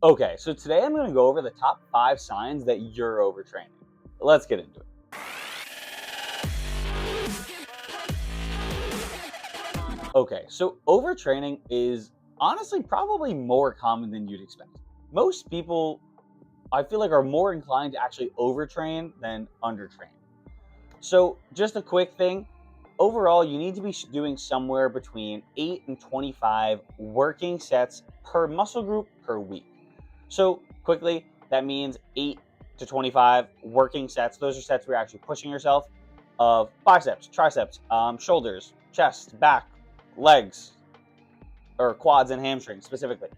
Okay, so today I'm going to go over the top 5 signs that you're overtraining. Let's get into it. Okay, so overtraining is honestly probably more common than you'd expect. Most people, I feel like, are more inclined to actually overtrain than undertrain. So, just a quick thing, overall, you need to be doing somewhere between 8 and 25 working sets per muscle group per week. So, quickly, that means 8 to 25 working sets. Those are sets where you're actually pushing yourself of biceps, triceps, shoulders, chest, back, legs, or quads and hamstrings specifically.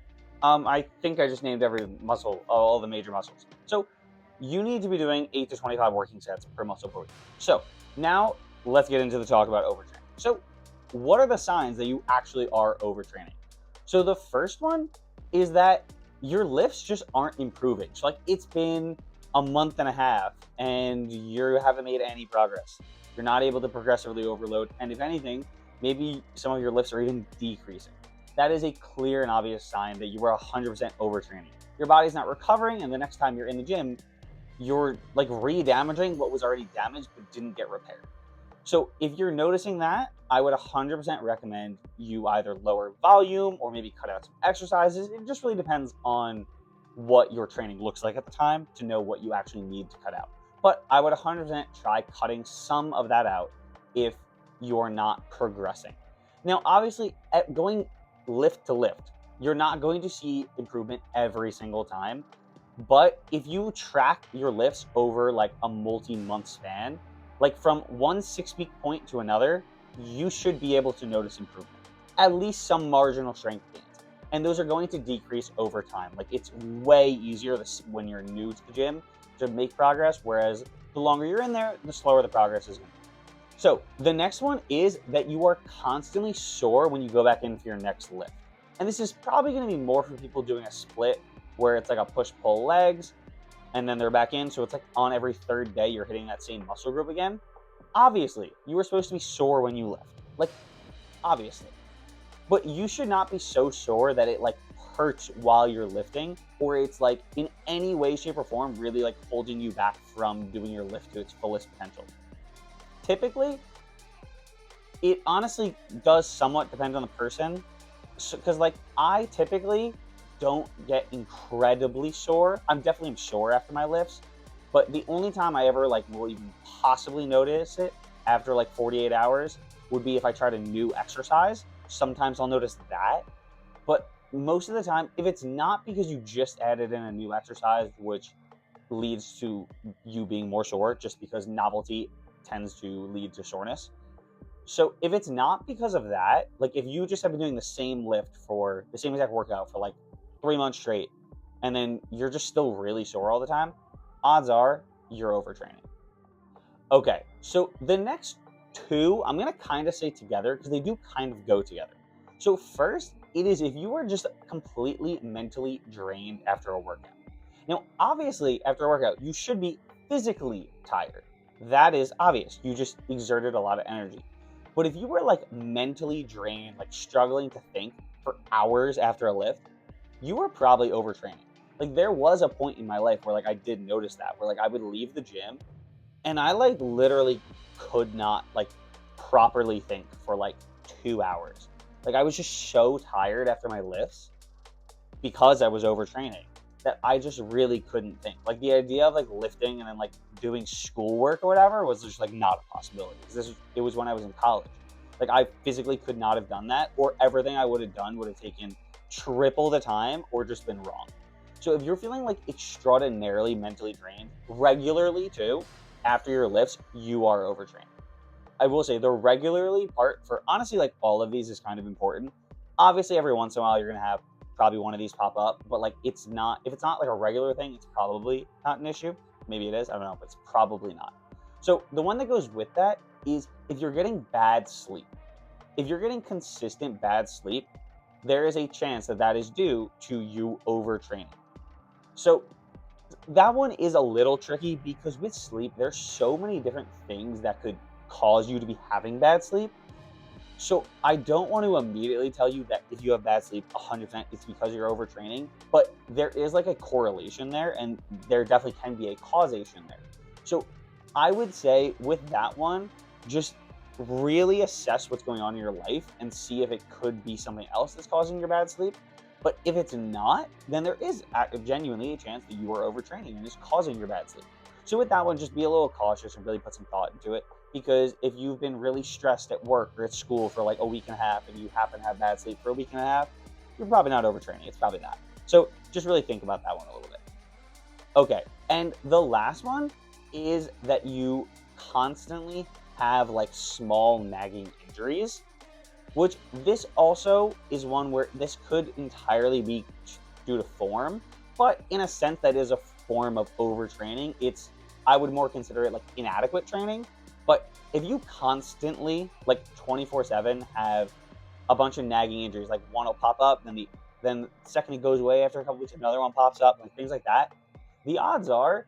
I think I just named every muscle, all the major muscles. So you need to be doing 8 to 25 working sets per muscle per week. So now let's get into the talk about overtraining. So what are the signs that you actually are overtraining? So the first one is that your lifts just aren't improving. So like it's been a month and a half and you haven't made any progress. You're not able to progressively overload. And if anything, maybe some of your lifts are even decreasing. That is a clear and obvious sign that you are 100% overtraining. Your body's not recovering, and the next time you're in the gym, you're like re-damaging what was already damaged but didn't get repaired. So if you're noticing that, I would 100% recommend you either lower volume or maybe cut out some exercises. It just really depends on what your training looks like at the time to know what you actually need to cut out. But I would 100% try cutting some of that out if you're not progressing. Now, obviously, going lift to lift, you're not going to see improvement every single time. But if you track your lifts over like a multi-month span, like from one 6-week point to another, you should be able to notice improvement, at least some marginal strength gains. And those are going to decrease over time. Like it's way easier when you're new to the gym to make progress, whereas the longer you're in there, the slower the progress is going to be. So the next one is that you are constantly sore when you go back in for your next lift. And this is probably going to be more for people doing a split where it's like a push-pull legs and then they're back in. So it's like on every third day you're hitting that same muscle group again. Obviously, you were supposed to be sore when you lift. Like, obviously. But you should not be so sore that it like hurts while you're lifting, or it's like in any way, shape, or form really like holding you back from doing your lift to its fullest potential. Typically, it honestly does somewhat depend on the person. Because like I typically don't get incredibly sore. I'm definitely sore after my lifts, but the only time I ever like will even possibly notice it after like 48 hours would be if I tried a new exercise. Sometimes I'll notice that, but most of the time, if it's not because you just added in a new exercise, which leads to you being more sore, just because novelty tends to lead to soreness. So if it's not because of that, like if you just have been doing the same lift for the same exact workout for like 3 months straight, and then you're just still really sore all the time, odds are you're overtraining. Okay, so the next two, I'm gonna kind of say together because they do kind of go together. So first, it is if you are just completely mentally drained after a workout. Now, obviously, after a workout, you should be physically tired. That is obvious. You just exerted a lot of energy. But if you were like mentally drained, like struggling to think for hours after a lift, you were probably overtraining. Like there was a point in my life where like I did notice that, where like I would leave the gym and I like literally could not like properly think for like 2 hours. Like I was just so tired after my lifts because I was overtraining that I just really couldn't think. Like the idea of like lifting and then like doing schoolwork or whatever was just like not a possibility. It was when I was in college. Like I physically could not have done that, or everything I would have done would have taken triple the time or just been wrong. So if you're feeling like extraordinarily mentally drained regularly too, after your lifts, you are overtrained. I will say the regularly part for honestly like all of these is kind of important. Obviously, every once in a while you're gonna have probably one of these pop up, but like it's not, if it's not like a regular thing, it's probably not an issue. Maybe it is, I don't know, but it's probably not. So the one that goes with that is if you're getting bad sleep. If you're getting consistent bad sleep, there is a chance that that is due to you overtraining. So that one is a little tricky because with sleep, there's so many different things that could cause you to be having bad sleep. So I don't want to immediately tell you that if you have bad sleep, 100% it's because you're overtraining, but there is like a correlation there, and there definitely can be a causation there. So I would say with that one, just really assess what's going on in your life and see if it could be something else that's causing your bad sleep. But if it's not, then there is genuinely a chance that you are overtraining and it's causing your bad sleep. So with that one, just be a little cautious and really put some thought into it. Because if you've been really stressed at work or at school for like a week and a half and you happen to have bad sleep for a week and a half, you're probably not overtraining. It's probably not. So just really think about that one a little bit. Okay. And the last one is that you constantly have like small nagging injuries, which this also is one where this could entirely be due to form, but in a sense that is a form of overtraining. I would more consider it like inadequate training. But if you constantly, like 24/7, have a bunch of nagging injuries, like one will pop up, then the second it goes away after a couple weeks, another one pops up, like things like that, the odds are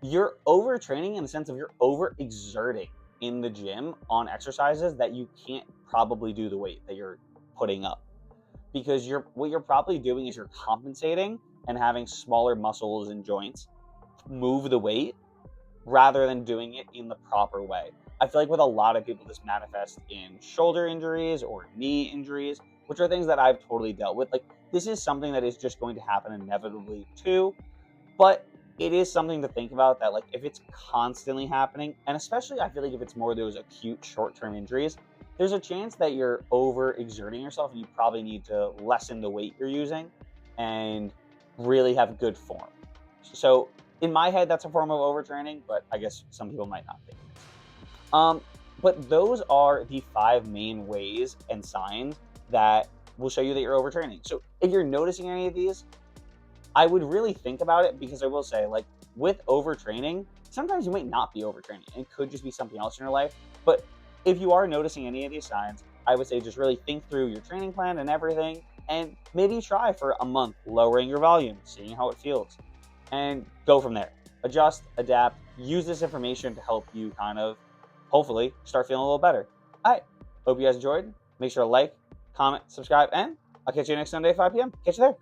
you're overtraining in the sense of you're overexerting in the gym on exercises that you can't probably do the weight that you're putting up. Because what you're probably doing is you're compensating and having smaller muscles and joints move the weight rather than doing it in the proper way. I feel like with a lot of people, this manifests in shoulder injuries or knee injuries, which are things that I've totally dealt with. Like, this is something that is just going to happen inevitably too, but it is something to think about that, like, if it's constantly happening, and especially I feel like if it's more of those acute short-term injuries, there's a chance that you're over exerting yourself and you probably need to lessen the weight you're using and really have good form. So in my head, that's a form of overtraining, but I guess some people might not think it is. Um, but those are the 5 main ways and signs that will show you that you're overtraining. So if you're noticing any of these, I would really think about it, because I will say, like, with overtraining, sometimes you might not be overtraining. It could just be something else in your life. But if you are noticing any of these signs, I would say just really think through your training plan and everything, and maybe try for a month lowering your volume, seeing how it feels, and go from there. Adjust, adapt, use this information to help you kind of hopefully start feeling a little better. All right. Hope you guys enjoyed. Make sure to like, comment, subscribe, and I'll catch you next Sunday at 5 p.m. Catch you there.